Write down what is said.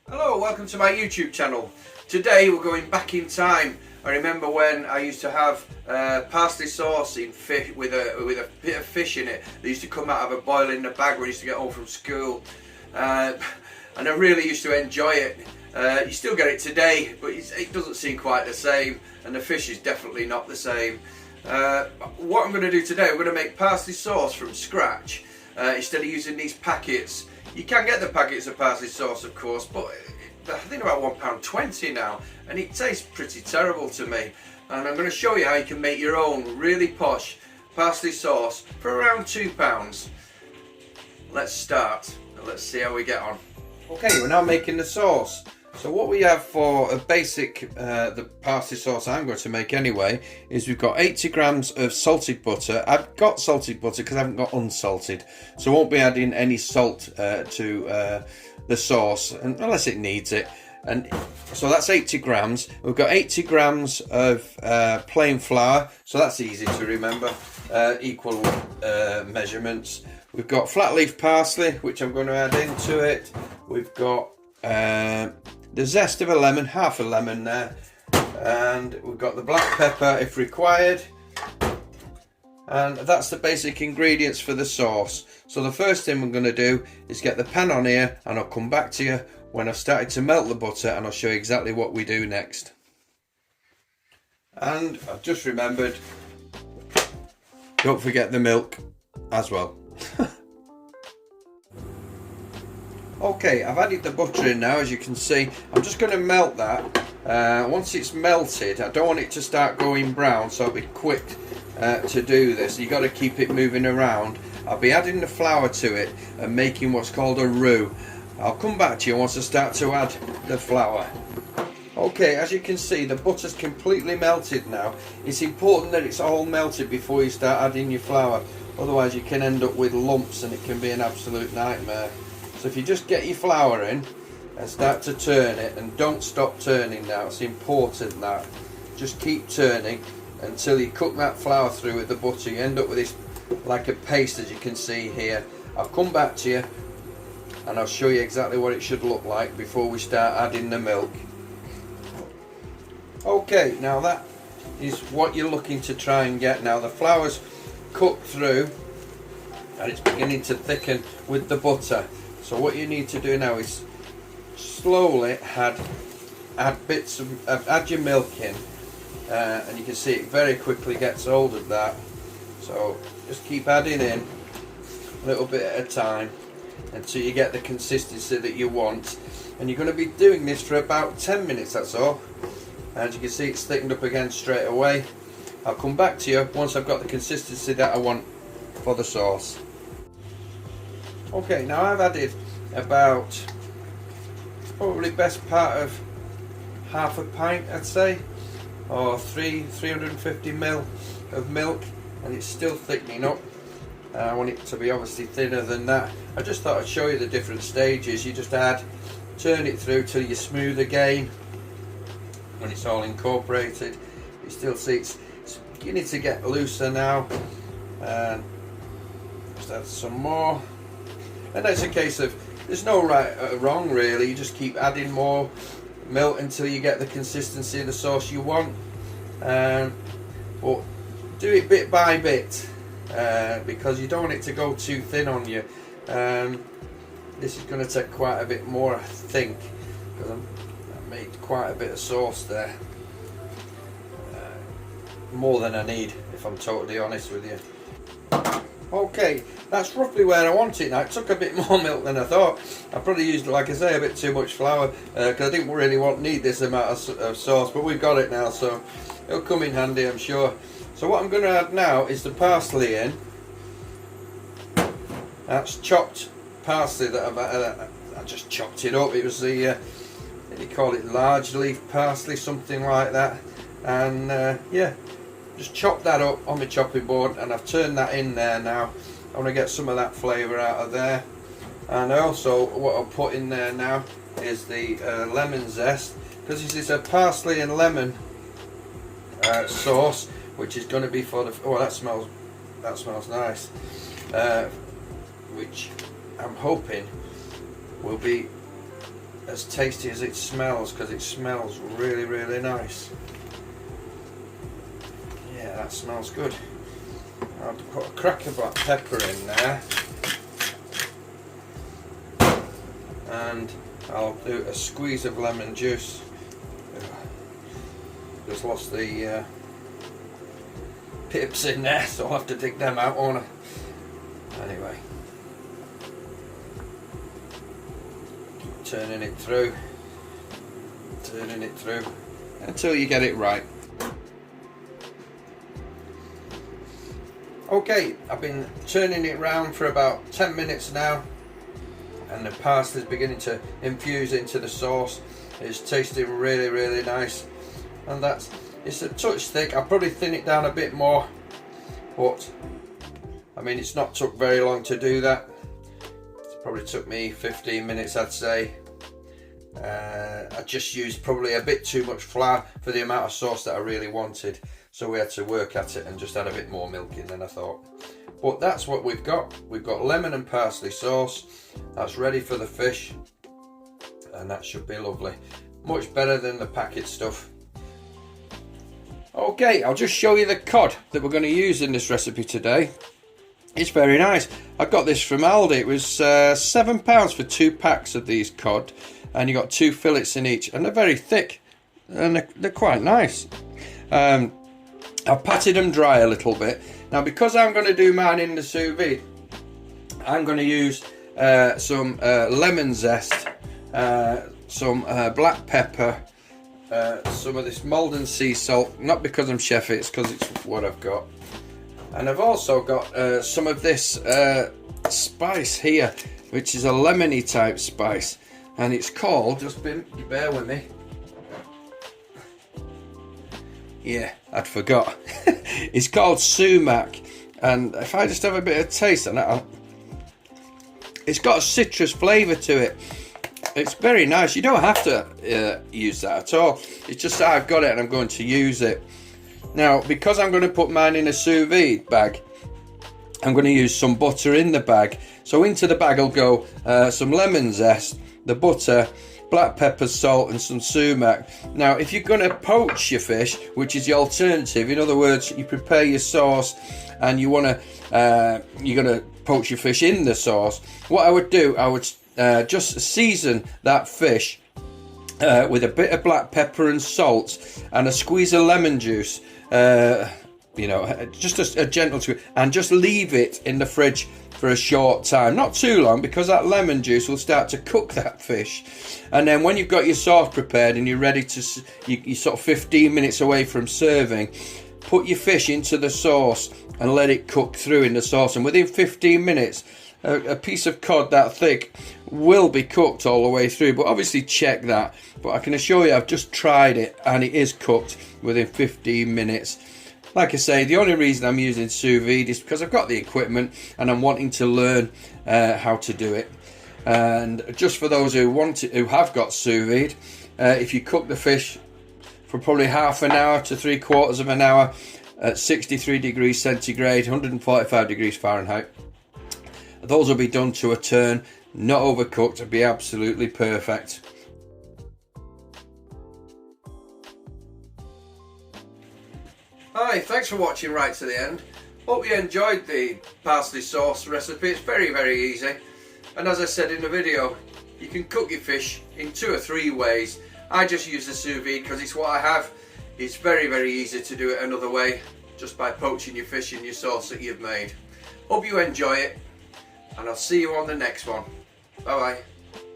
Hello, welcome to my YouTube channel. Today we're going back in time. I remember when I used to have parsley sauce in fish with a bit of fish in it. They used to come out of a boil in the bag when I used to get home from school, and I really used to enjoy it. You still get it today, but it doesn't seem quite the same, and the fish is definitely not the same. What I'm going to do today, we're going to make parsley sauce from scratch instead of using these packets. You can get the packets of parsley sauce, of course, but I think about £1.20 now, and it tastes pretty terrible to me. And I'm going to show you how you can make your own really posh parsley sauce for around £2. Let's start and let's see how we get on. Okay, we're now making the sauce. So what we have for a basic the parsley sauce I'm going to make anyway is we've got 80 grams of salted butter. I've got salted butter because I haven't got unsalted, so I won't be adding any salt to the sauce unless it needs it. And so that's 80 grams. We've got 80 grams of plain flour, so that's easy to remember, equal measurements. We've got flat leaf parsley, which I'm going to add into it. We've got the zest of a lemon, half a lemon there, and we've got the black pepper if required, and that's the basic ingredients for the sauce. So the first thing we're going to do is get the pan on here, and I'll come back to you when I've started to melt the butter, and I'll show you exactly what we do next. And I've just remembered, don't forget the milk as well. Okay, I've added the butter in now, as you can see. I'm just going to melt that. Once it's melted, I don't want it to start going brown, so I'll be quick to do this. You've got to keep it moving around. I'll be adding the flour to it and making what's called a roux. I'll come back to you once I start to add the flour. Okay, as you can see, the butter's completely melted now. It's important that it's all melted before you start adding your flour. Otherwise you can end up with lumps and it can be an absolute nightmare. So if you just get your flour in and start to turn it, and don't stop turning now, it's important that just keep turning until you cook that flour through with the butter. You end up with this like a paste, as you can see here. I'll come back to you and I'll show you exactly what it should look like before we start adding the milk. Okay, now that is what you're looking to try and get. Now the flour's cooked through and it's beginning to thicken with the butter. So what you need to do now is slowly add your milk in, and you can see it very quickly gets hold of that. So just keep adding in a little bit at a time until you get the consistency that you want. And you're going to be doing this for about 10 minutes, that's all. As you can see, it's thickened up again straight away. I'll come back to you once I've got the consistency that I want for the sauce. Okay, now I've added about probably best part of half a pint, I'd say, or 350 ml of milk, and it's still thickening up. I want it to be obviously thinner than that. I just thought I'd show you the different stages. You just turn it through till you're smooth again. When it's all incorporated, you still see it's beginning to get looser now, and just add some more. And it's a case of, there's no right or wrong really, you just keep adding more milk until you get the consistency of the sauce you want. But do it bit by bit, because you don't want it to go too thin on you. This is going to take quite a bit more, I think, because I made quite a bit of sauce there. More than I need, if I'm totally honest with you. Okay, that's roughly where I want it now. It took a bit more milk than I thought. I probably used, like I say, a bit too much flour, because I didn't really need this amount of sauce, but we've got it now, so it'll come in handy, I'm sure. So what I'm going to add now is the parsley in. That's chopped parsley that I just chopped it up. It was the, what do you call it, large leaf parsley, something like that. And yeah, just chop that up on my chopping board, and I've turned that in there now. I want to get some of that flavour out of there. And also what I'll put in there now is the lemon zest, because this is a parsley and lemon sauce, which is going to be for the, oh, that smells nice, which I'm hoping will be as tasty as it smells, because it smells really, really nice. Yeah, that smells good. I'll put a crack of black pepper in there, and I'll do a squeeze of lemon juice. Just lost the pips in there, so I'll have to dig them out, won't I? Anyway, keep turning it through until you get it right. Okay, I've been turning it round for about 10 minutes now, and the parsley is beginning to infuse into the sauce. It's tasting really, really nice, and it's a touch thick. I'll probably thin it down a bit more, but I mean, it's not took very long to do that. It probably took me 15 minutes, I'd say. I just used probably a bit too much flour for the amount of sauce that I really wanted, so we had to work at it and just add a bit more milk in than I thought. But that's what we've got. We've got lemon and parsley sauce. That's ready for the fish, and that should be lovely. Much better than the packet stuff. Okay, I'll just show you the cod that we're going to use in this recipe today. It's very nice. I got this from ALDI. It was £7 for 2 packs of these cod, and you got 2 fillets in each, and they're very thick, and they're quite nice. I've patted them dry a little bit. Now, because I'm going to do mine in the sous vide, I'm going to use some lemon zest, some black pepper, some of this Maldon sea salt, not because I'm chef, it's because it's what I've got. And I've also got some of this spice here, which is a lemony type spice, and it's called, just bear with me. Yeah, I'd forgot. It's called sumac, and if I just have a bit of taste on it, it's got a citrus flavour to it. It's very nice. You don't have to use that at all. It's just that I've got it and I'm going to use it. Now, because I'm going to put mine in a sous vide bag, I'm going to use some butter in the bag. So into the bag will go some lemon zest, the butter, black pepper, salt, and some sumac. Now, if you're going to poach your fish, which is the alternative, in other words, you prepare your sauce and you want to, you're going to poach your fish in the sauce. What I would do, I would just season that fish with a bit of black pepper and salt and a squeeze of lemon juice. You know, just a gentle squeeze, and just leave it in the fridge for a short time, not too long, because that lemon juice will start to cook that fish. And then when you've got your sauce prepared and you're ready to, you're sort of 15 minutes away from serving, put your fish into the sauce and let it cook through in the sauce, and within 15 minutes a piece of cod that thick will be cooked all the way through. But obviously check that, but I can assure you I've just tried it and it is cooked within 15 minutes. Like I say, the only reason I'm using sous vide is because I've got the equipment and I'm wanting to learn how to do it. And just for those who want it, who have got sous vide, if you cook the fish for probably half an hour to 3/4 of an hour at 63 degrees centigrade, 145 degrees Fahrenheit, those will be done to a turn, not overcooked, it'll be absolutely perfect. Hi, thanks for watching right to the end. Hope you enjoyed the parsley sauce recipe. It's very, very easy. And as I said in the video, you can cook your fish in 2 or 3 ways. I just use the sous vide because it's what I have. It's very, very easy to do it another way, just by poaching your fish in your sauce that you've made. Hope you enjoy it, and I'll see you on the next one. Bye bye.